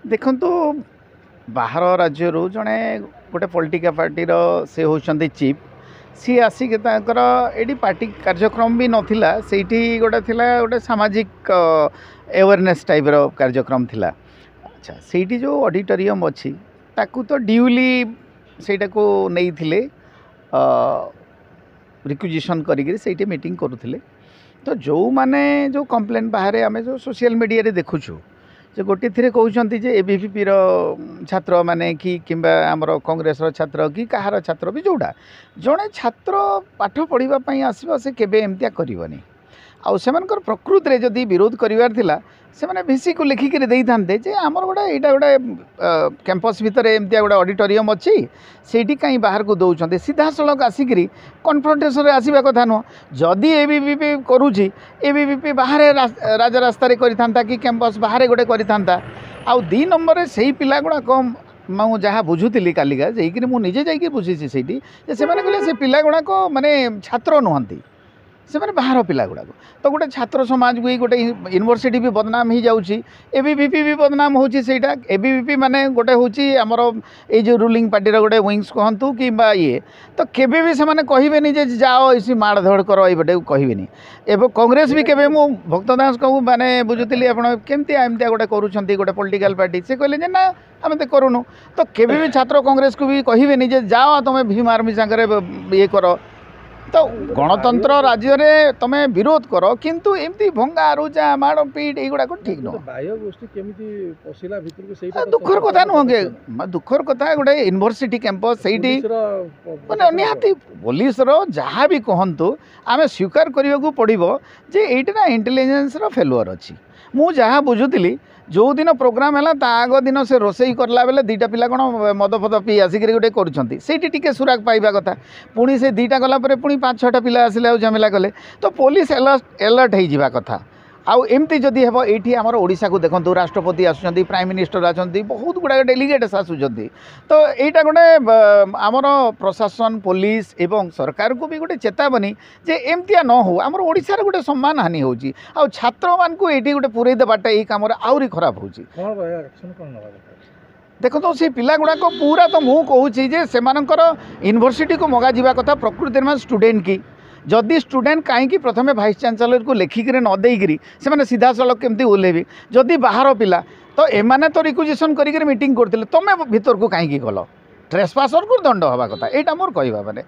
देखु बाहर राज्य जड़े गोटे पॉलिटिकल पार्टी से होती चीफ सी आसिक ये पार्टी कार्यक्रम भी नाला से गोटे गोटे सामाजिक अवेयरनेस टाइप कार्यक्रम थिला। अच्छा से जो ऑडिटोरियम अच्छी ताकू तो ड्यूली सेटा को नहीं थिले रिक्विजिशन करी मीटिंग करुले। तो जो माने जो कंप्लेन बाहर आम जो सोशल मीडिया रे देखुछु जे गोटे थी कहते जे एबीवीपी छात्र माने कि किंबा आमर कांग्रेस छात्र कि कहार छात्र भी जोड़ा जड़े छात्र पाठ पढ़ापी आसो से केबे एमतिया करबनी आउ सेमानकर प्रकृति रे जदि विरोध करिवार थिला से माने भिसी को लिखिक दे थांते जे आमर गोटे यहाँ गोटे कैंपस भितर एमतिया गोटे ऑडिटोरियम अच्छी से कहीं बाहर को दौरान सीधा सड़क आसिक कन्फ्रंटेशन आसवा कथा नुह जदि एबीवीपी करुँची एबीवीपी बाहर राजा रास्तार करता कि कैंपस बाहर गोटे करता आउ 2 नंबर से पिला गुड़ाक मु जहाँ बुझुली कालिका जाइए मुझे जाइए बुझी से कहले से पिला गुड़ाक माने छात्र नुहंती से मैंने बाहर पिला गुड़ाक तो गोटे छात्र समाज को गोटे यूनिवर्सिटी भी बदनाम हो जाऊँगी एबीवीपी भी बदनाम होची सेटा एबीवीपी माने गोटे होची हमर ए जो रूलिंग पार्टी गोटे विंग्स कहतु कि ये तो केबे भी से माने कहबेनी जे जाओ इसी माड़ धड़ कर ये कहबेनी एवं कांग्रेस भी केबे मु भक्त दास को माने बुझुली आपड़ केमती एमती गोटे करुँच गोटे पॉलिटिकल पार्टी से कहले जे ना आम तो करूनु तो केबे भी छात्र कांग्रेस को भी कहबेनी जे जाओ तुम भीम आर्मी सागर ये कर तो गणतंत्र राज्य रे तमे विरोध करो किंतु एमती भंगा रुजा माड़ पीट युवा ठीक नुह दुखर कथा नुहे दुखर कथा गोटे यूनिवर्सिटी कैंपस से मैंने निहाती पुलिस जहाँ भी कहतु आम स्वीकार करने को पड़ो जे ये इंटेलिजेंस फेलुअर अच्छी मु जहाँ बुझुली जो दिन प्रोग्राम है आग दिन से रोसई करला बेले 2टा पिला कौन मद फद पी आसिक गोटे कर सुराग पाइबा कथा पुणी से 2टा गला पुणी 5-6टा पिला आसिले झमेला कले तो पुलिस एलर्ट हो कथा आउ एमती जदि हे ये आमर ओडिशा को देखो राष्ट्रपति आसुँच प्राइम मिनिस्टर आसुँच बहुत गुड़ा डेलीगेट्स आसुँच तो यहाँ गोटे आमर प्रशासन पुलिस एवं सरकार को भी गोटे चेतावनी जे एमतिया न हो आमर ओडिशार गोटे सम्मान हानि होची आ छात्र मान को ये गोटे पुरई देवाटा यही कम आहरी खराब होची। देखो तो से पिला गुड़ाक पूरा तो मु कहूँ जे से यूनिवर्सिटी को मगा जावा कथा प्रकृति में स्टूडेंट की जदि स्टूडेंट कहीं प्रथम वाइस चांसलर को लेखिक न देकरी से सीधा सड़क केमती ओल्लेबी जदि बाहर पिला तो एमाने तो रिक्विजिशन करी मीटिंग करते तुम भीतर को कहीं गल ट्रेसपासर को दंड हवा कथा यहाँ मोर कहवा माने।